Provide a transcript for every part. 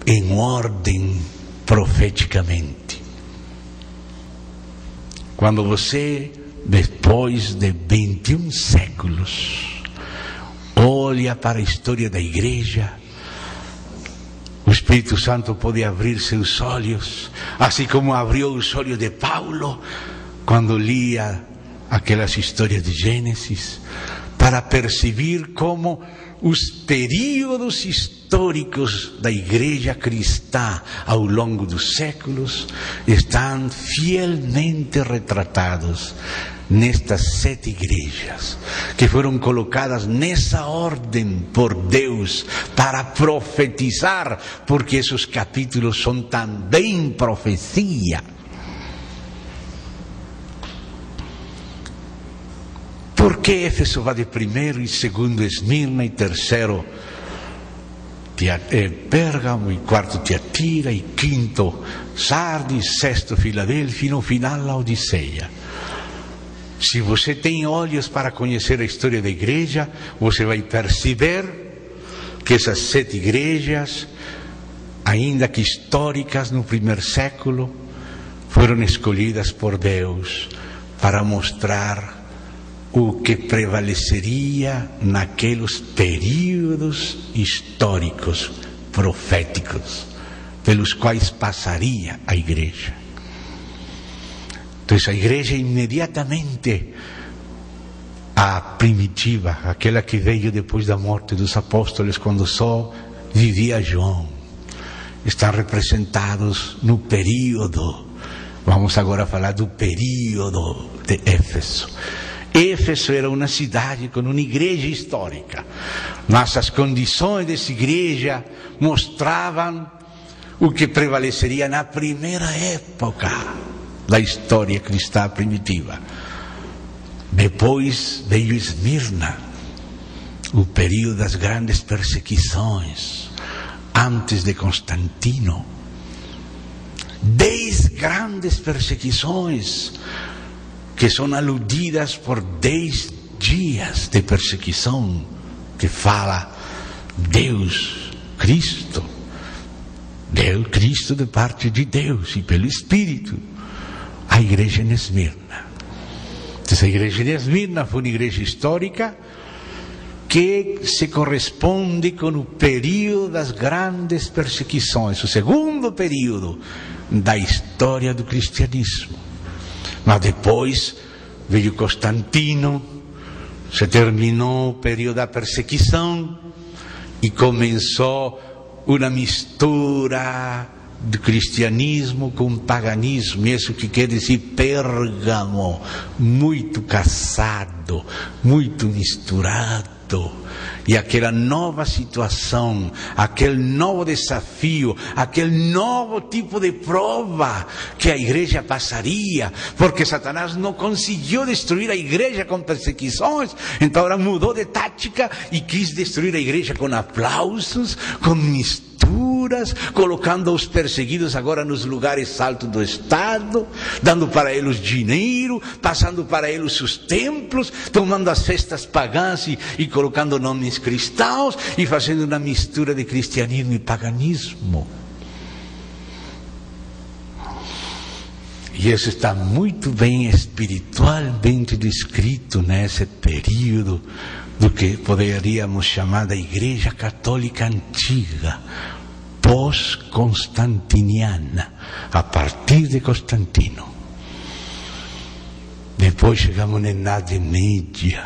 em ordem profeticamente. Quando você, depois de 21 séculos, olha para a história da igreja, o Espírito Santo pode abrir seus olhos, assim como abriu os olhos de Paulo, quando lia aquelas histórias de Gênesis, para perceber como os períodos históricos da igreja cristã ao longo dos séculos estão fielmente retratados nestas 7 igrejas que foram colocadas nessa ordem por Deus para profetizar, porque esses capítulos são também profecia. Por que Éfeso vai de primeiro e segundo Esmirna e terceiro Pérgamo e quarto Tiatira e quinto Sardes, sexto Filadélfia e no final Laodiceia? Se você tem olhos para conhecer a história da igreja, você vai perceber que essas 7 igrejas, ainda que históricas no primeiro século, foram escolhidas por Deus para mostrar o que prevaleceria naqueles períodos históricos proféticos pelos quais passaria a igreja. Então a igreja imediatamente, a primitiva, aquela que veio depois da morte dos apóstolos, quando só vivia João, estão representados no período, vamos agora falar do período de Éfeso. Éfeso era uma cidade com uma igreja histórica, mas as condições dessa igreja mostravam o que prevaleceria na primeira época da história cristã primitiva. Depois veio Esmirna, o período das grandes perseguições, antes de Constantino. 10 grandes perseguições que são aludidas por 10 dias de perseguição, que fala Deus, Cristo de parte de Deus e pelo Espírito, a igreja em Esmirna. Essa igreja de Esmirna foi uma igreja histórica que se corresponde com o período das grandes perseguições, o segundo período da história do cristianismo. Mas depois veio Constantino, se terminou o período da perseguição e começou uma mistura do cristianismo com paganismo. Isso que quer dizer Pérgamo, muito casado, muito misturado. E aquela nova situação, aquele novo desafio, aquele novo tipo de prova que a igreja passaria, porque Satanás não conseguiu destruir a igreja com perseguições, então agora mudou de tática e quis destruir a igreja com aplausos, com misturas, colocando os perseguidos agora nos lugares altos do Estado, dando para eles dinheiro, passando para eles os templos, tomando as festas pagãs e colocando nomes cristãos e fazendo uma mistura de cristianismo e paganismo. E isso está muito bem espiritualmente descrito nesse período do que poderíamos chamar da Igreja Católica Antiga, pós-constantiniana, a partir de Constantino. Depois chegamos na Idade Média,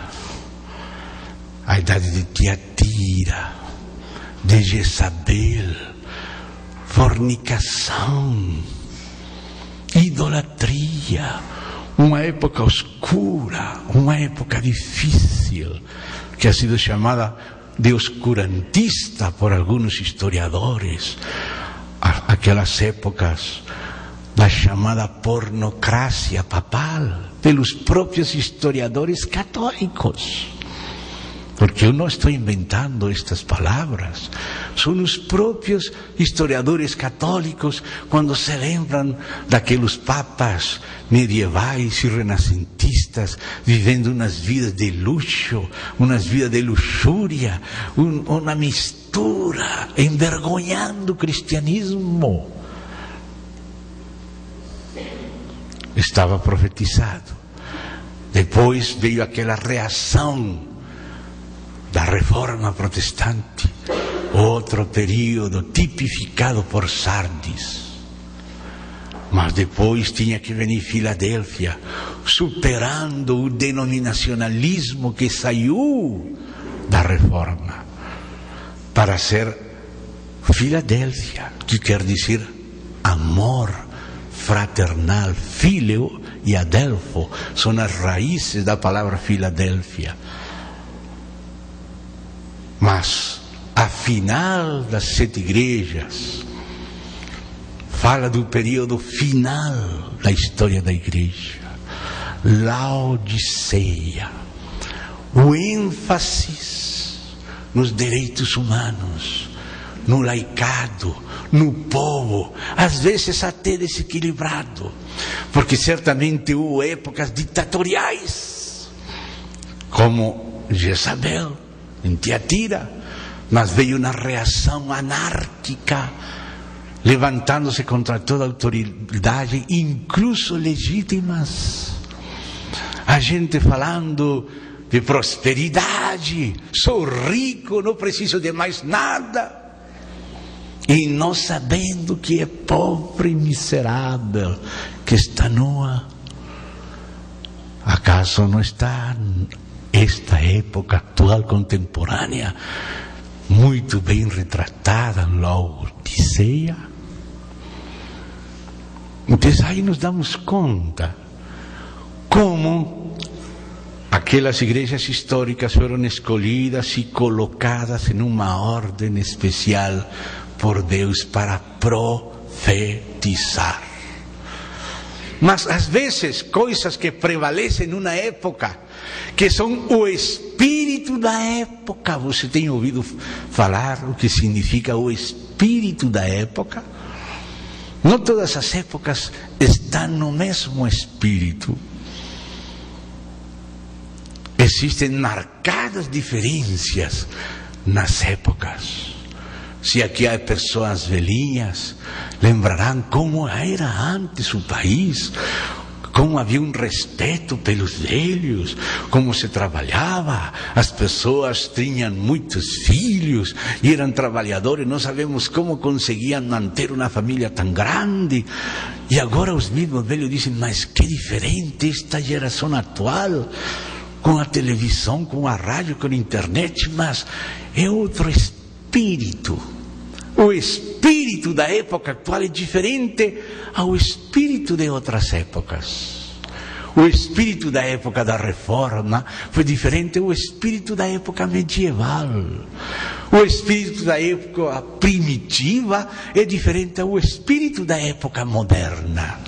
a idade de Tiatira, de Jezabel, fornicação, idolatria, uma época oscura, uma época difícil, que ha sido chamada de oscurantista por alguns historiadores, aquelas épocas da chamada pornocracia papal, pelos próprios historiadores católicos. Porque eu não estou inventando estas palavras. São os próprios historiadores católicos, quando se lembram daqueles papas medievais e renascentistas, vivendo umas vidas de luxo, umas vidas de luxúria, uma mistura, envergonhando o cristianismo. Estava profetizado. Depois veio aquela reação da reforma protestante, outro período tipificado por Sardis. Mas depois tinha que venir Filadélfia, superando o denominacionalismo que saiu da reforma, para ser Filadélfia, que quer dizer amor fraternal. Filio e adelfo são as raízes da palavra Filadélfia. Mas a final das 7 igrejas fala do período final da história da igreja, Laodiceia. O ênfase nos direitos humanos, no laicado, no povo, às vezes até desequilibrado, porque certamente houve épocas ditatoriais, como Jezabel em Tiatira, mas veio uma reação anárquica, levantando-se contra toda autoridade, incluso legítimas. A gente falando de prosperidade, sou rico, não preciso de mais nada, e não sabendo que é pobre e miserável, que está nua. Acaso não está esta época atual, contemporânea, muito bem retratada em Laodiceia? Então aí nos damos conta como aquelas igrejas históricas foram escolhidas e colocadas em uma ordem especial por Deus para profetizar. Mas às vezes coisas que prevalecem numa época, que são o espírito da época. Você tem ouvido falar o que significa o espírito da época? Não todas as épocas estão no mesmo espírito. Existem marcadas diferenças nas épocas. Se aqui há pessoas velhinhas, lembrarão como era antes o país, como havia um respeito pelos velhos, como se trabalhava, as pessoas tinham muitos filhos e eram trabalhadores, não sabemos como conseguiam manter uma família tão grande. E agora os mesmos velhos dizem, mas que diferente esta geração atual, com a televisão, com a rádio, com a internet, mas é outro espírito. O espírito da época atual é diferente ao espírito de outras épocas. O espírito da época da reforma foi diferente ao espírito da época medieval. O espírito da época primitiva é diferente ao espírito da época moderna.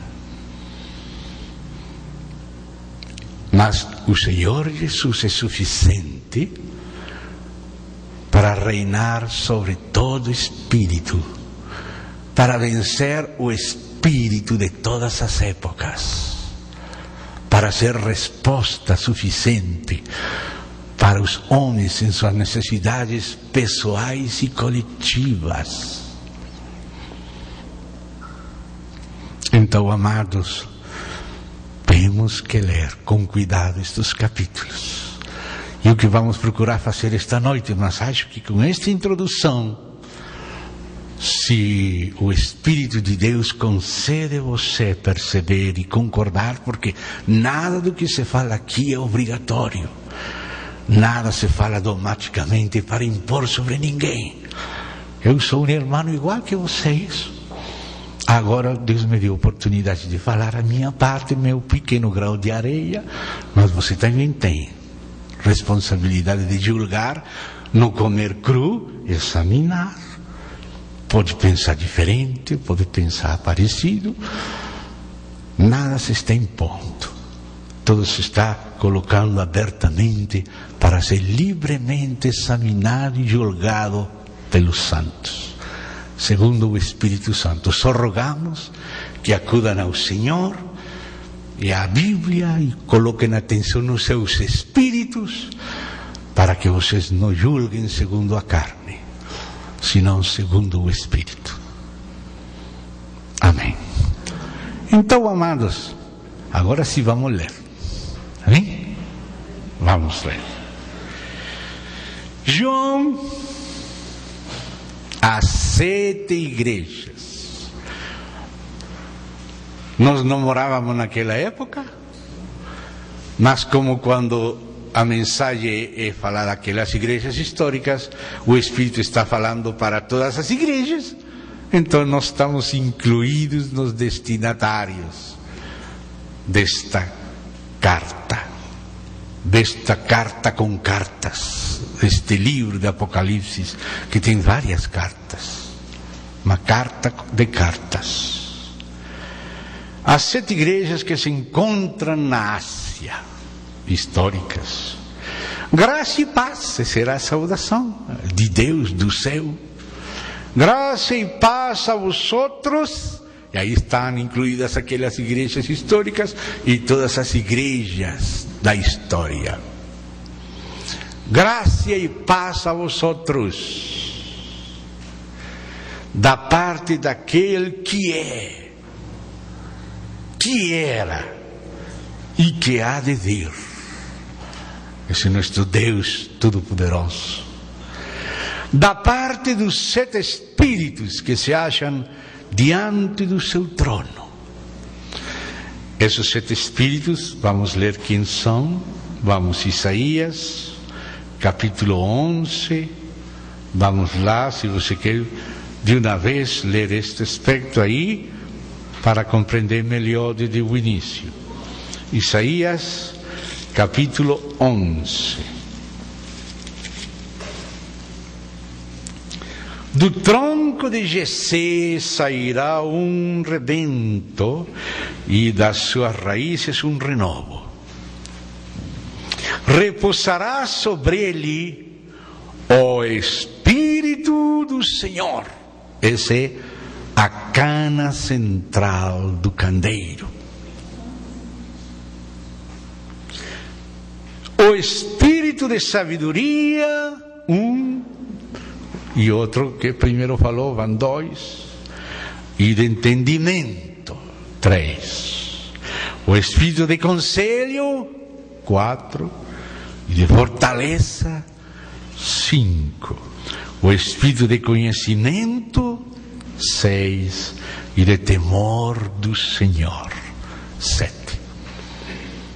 Mas o Senhor Jesus é suficiente para reinar sobre todo espírito, para vencer o espírito de todas as épocas, para ser resposta suficiente para os homens em suas necessidades pessoais e coletivas. Então, amados, temos que ler com cuidado estes capítulos. E o que vamos procurar fazer esta noite, mas acho que com esta introdução, se o Espírito de Deus concede a você perceber e concordar, porque nada do que se fala aqui é obrigatório, nada se fala dogmaticamente para impor sobre ninguém. Eu sou um irmão igual que vocês. Agora Deus me deu a oportunidade de falar a minha parte, meu pequeno grau de areia, mas você também tem responsabilidade de julgar, não comer cru, examinar. Pode pensar diferente, pode pensar parecido. Nada se está impondo. Tudo se está colocando abertamente para para ser livremente examinado e julgado pelos santos, segundo o Espírito Santo. Só rogamos que acudam ao Senhor e à Bíblia e coloquem atenção nos seus espíritos, para que vocês não julguem segundo a carne, senão segundo o Espírito. Amém. Então, amados, agora sim vamos ler. Amém? Vamos ler. João, as 7 igrejas. Nós não morávamos naquela época, mas como quando a mensagem é falar daquelas igrejas históricas, o Espírito está falando para todas as igrejas, então nós estamos incluídos nos destinatários desta carta com cartas, deste livro de Apocalipse, que tem várias cartas, uma carta de cartas. As 7 igrejas que se encontram na Ásia, históricas. Graça e paz, essa será a saudação de Deus do céu. Graça e paz a vosotros. E aí estão incluídas aquelas igrejas históricas e todas as igrejas da história. Graça e paz a vosotros, da parte daquele que é, que era e que há de vir. Esse é nosso Deus Todo-Poderoso. Da parte dos 7 espíritos que se acham diante do seu trono. Esses 7 espíritos, vamos ler quem são. Vamos, Isaías, capítulo 11. Vamos lá, se você quer de uma vez ler este aspecto aí, para compreender melhor desde o início. Isaías, capítulo 11. Do tronco de Jessé sairá um rebento, e das suas raízes um renovo. Repousará sobre ele o Espírito do Senhor. Essa é a cana central do candeeiro. O Espírito de sabedoria, e outro que primeiro falou, vão 2, e de entendimento, 3. O Espírito de conselho, 4, e de fortaleza, 5. O Espírito de conhecimento, 6, e de temor do Senhor, 7.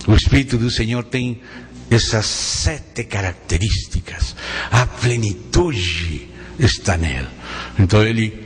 O Espírito do Senhor tem essas 7 características. A plenitude está nele. Então ele